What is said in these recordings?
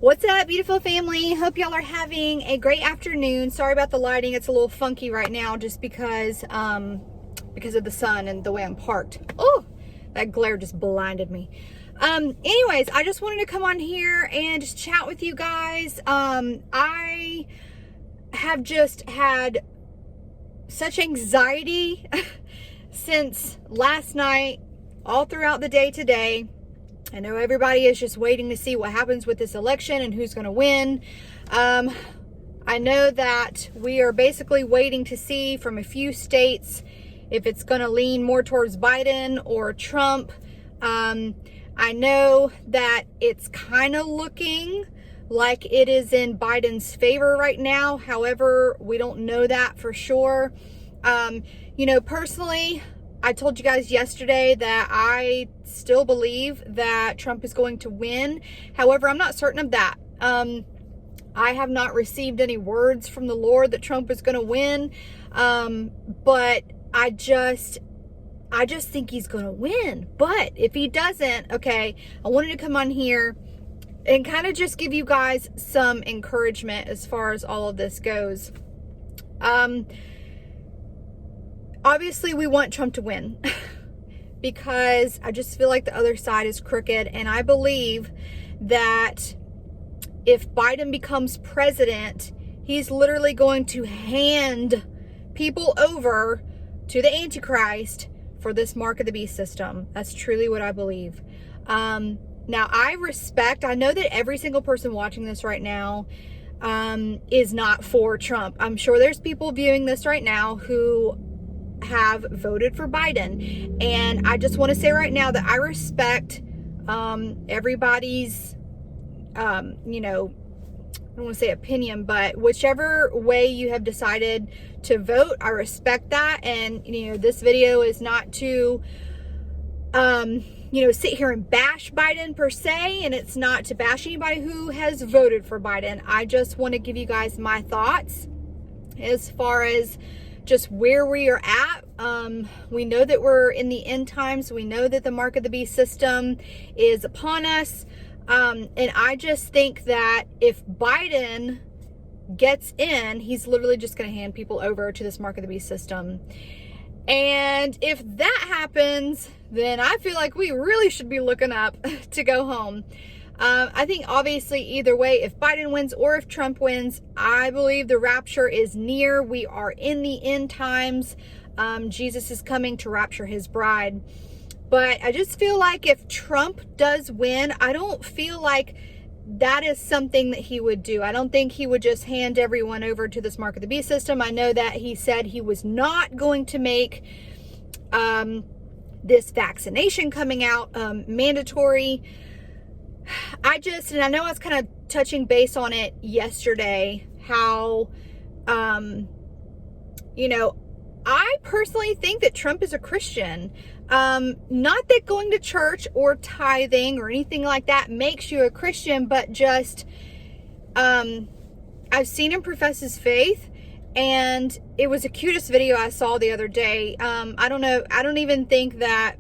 What's up, beautiful family? Hope y'all are having a great afternoon. Sorry about the lighting. It's a little funky right now just because of the sun and the way I'm parked. Oh, that glare just blinded me. Anyways, I just wanted to come on here and just chat with you guys. I have just had such anxiety since last night, all throughout the day today. I know everybody is just waiting to see what happens with this election and who's going to win. I know that we are basically waiting to see from a few states if it's going to lean more towards Biden or Trump. I know that it's kind of looking like it is in Biden's favor right now. However, we don't know that for sure. Personally, I told you guys yesterday that I still believe that Trump is going to win. However, I'm not certain of that. I have not received any words from the Lord that Trump is going to win. But I just think he's going to win. But if he doesn't, okay, I wanted to come on here and kind of just give you guys some encouragement as far as all of this goes. Obviously, we want Trump to win because I just feel like the other side is crooked. And I believe that if Biden becomes president, he's literally going to hand people over to the Antichrist for this mark of the beast system. That's truly what I believe. Now, I know that every single person watching this right now is not for Trump. I'm sure there's people viewing this right now who have voted for Biden. And I just want to say right now that I respect everybody's, I don't want to say opinion, but whichever way you have decided to vote, I respect that. And, this video is not to, sit here and bash Biden per se, and it's not to bash anybody who has voted for Biden. I just want to give you guys my thoughts as far as just where we are at. We know that we're in the end times. We know that the mark of the beast system is upon us. And I just think that if Biden gets in, he's literally just going to hand people over to this mark of the beast system. And if that happens, then I feel like we really should be looking up to go home. I think obviously either way, if Biden wins or if Trump wins, I believe the rapture is near. We are in the end times. Jesus is coming to rapture his bride. But I just feel like if Trump does win, I don't feel like that is something that he would do. I don't think he would just hand everyone over to this mark of the beast system. I know that he said he was not going to make this vaccination coming out mandatory. And I know I was kind of touching base on it yesterday, how, I personally think that Trump is a Christian. Not that going to church or tithing or anything like that makes you a Christian, but just, I've seen him profess his faith, and it was the cutest video I saw the other day. I don't even think that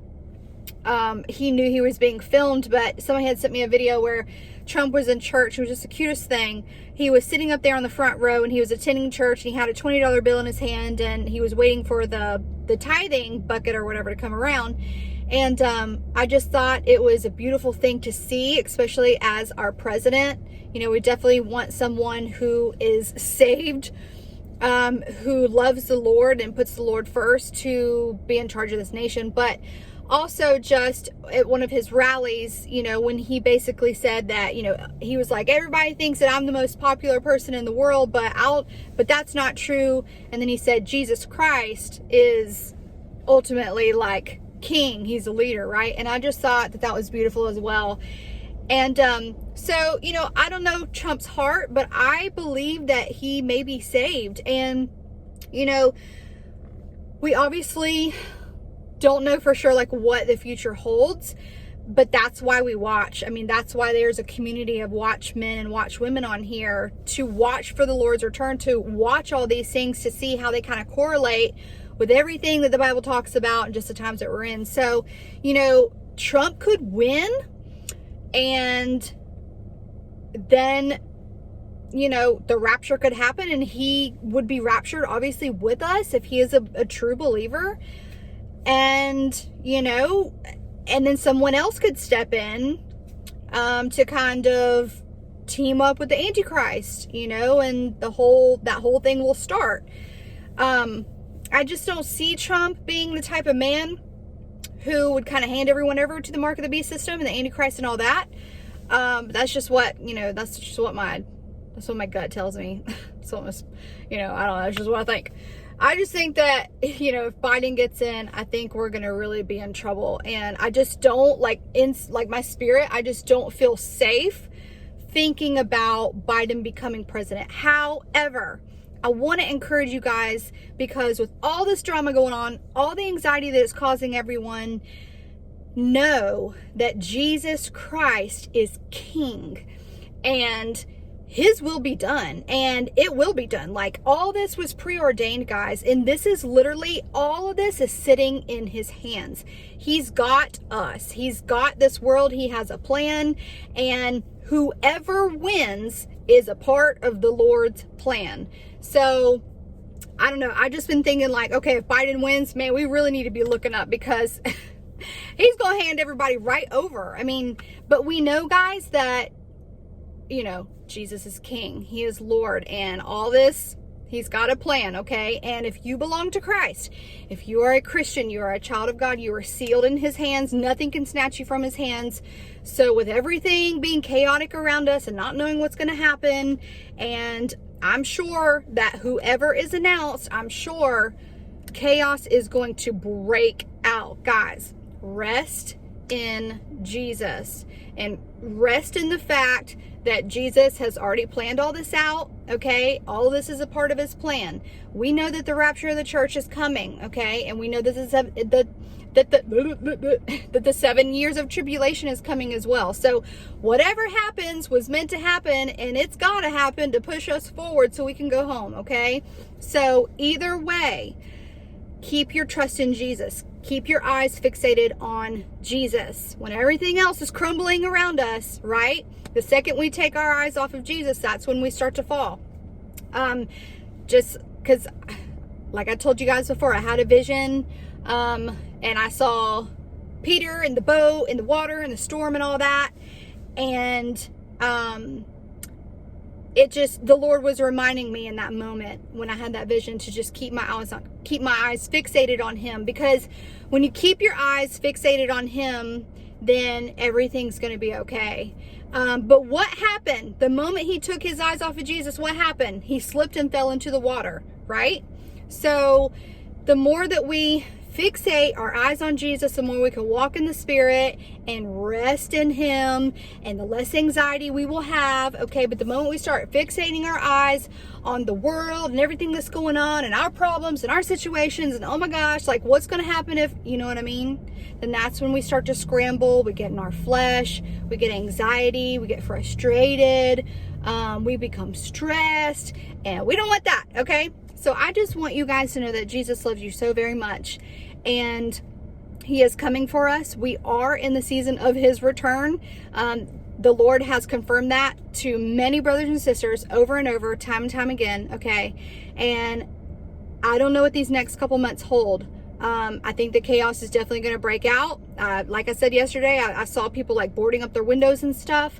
he knew he was being filmed, but somebody had sent me a video where Trump was in church. It was just the cutest thing. He was sitting up there on the front row, and he was attending church, and he had a $20 bill in his hand, and he was waiting for the tithing bucket or whatever to come around. And I just thought it was a beautiful thing to see, especially as our president. We definitely want someone who is saved, who loves the Lord and puts the Lord first to be in charge of this nation. But also just at one of his rallies, when he basically said that, he was like, everybody thinks that I'm the most popular person in the world, but that's not true. And then he said, Jesus Christ is ultimately like king. He's a leader, right? And I just thought that was beautiful as well. And so, I don't know Trump's heart, but I believe that he may be saved. And, we obviously don't know for sure like what the future holds, but that's why we watch. That's why there's a community of watchmen and watchwomen on here to watch for the Lord's return, to watch all these things, to see how they kind of correlate with everything that the Bible talks about and just the times that we're in. So, Trump could win, and then, the rapture could happen and he would be raptured, obviously, with us if he is a true believer. And, and then someone else could step in to kind of team up with the Antichrist, and that whole thing will start. I just don't see Trump being the type of man who would kind of hand everyone over to the mark of the beast system and the Antichrist and all that. That's just what, that's what my gut tells me. So, I don't know, that's just what I think. I just think that, if Biden gets in, I think we're going to really be in trouble. And I just don't, in my spirit, I just don't feel safe thinking about Biden becoming president. However, I want to encourage you guys, because with all this drama going on, all the anxiety that it's causing everyone, know that Jesus Christ is King and his will be done, and it will be done. All this was preordained, guys, and this is literally, all of this is sitting in his hands. He's got us. He's got this world. He has a plan, and whoever wins is a part of the Lord's plan. So, I don't know. I've just been thinking okay, if Biden wins, man, we really need to be looking up, because he's going to hand everybody right over. But we know, guys, that, Jesus is King. He is Lord. And all this, he's got a plan, okay? And if you belong to Christ, if you are a Christian, you are a child of God, you are sealed in his hands. Nothing can snatch you from his hands. So with everything being chaotic around us and not knowing what's going to happen, and I'm sure that whoever is announced, I'm sure chaos is going to break out. Guys, rest in Jesus and rest in the fact that Jesus has already planned all this out, okay? All of this is a part of his plan. We know that the rapture of the church is coming, okay? And we know that the 7 years of tribulation is coming as well. So whatever happens was meant to happen, and it's got to happen to push us forward so we can go home, okay? So either way, keep your trust in Jesus. Keep your eyes fixated on Jesus. When everything else is crumbling around us, right? The second we take our eyes off of Jesus, that's when we start to fall. Just because, like I told you guys before, I had a vision, and I saw Peter in the boat, in the water, in the storm and all that. And the Lord was reminding me in that moment when I had that vision to just keep my eyes fixated on him. Because when you keep your eyes fixated on him, then everything's going to be okay. But what happened? The moment he took his eyes off of Jesus, what happened? He slipped and fell into the water, right? So the more that we fixate our eyes on Jesus, the more we can walk in the Spirit and rest in him, and the less anxiety we will have, okay? But the moment we start fixating our eyes on the world and everything that's going on and our problems and our situations and, oh my gosh, what's going to happen if, you know what I mean? Then that's when we start to scramble. We get in our flesh, we get anxiety, we get frustrated, we become stressed, and we don't want that, okay? So I just want you guys to know that Jesus loves you so very much, and he is coming for us. We are in the season of his return. The Lord has confirmed that to many brothers and sisters over and over, time and time again, okay? And I don't know what these next couple months hold. I think the chaos is definitely going to break out. Like I said yesterday, I saw people boarding up their windows and stuff.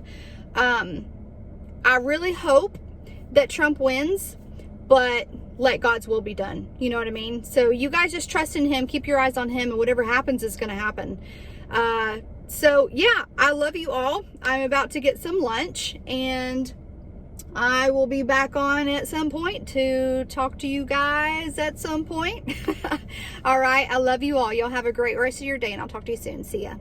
I really hope that Trump wins, but let God's will be done. You know what I mean? So you guys just trust in him, keep your eyes on him, and whatever happens is going to happen. So yeah, I love you all. I'm about to get some lunch, and I will be back on at some point to talk to you guys at some point. All right. I love you all. Y'all have a great rest of your day, and I'll talk to you soon. See ya.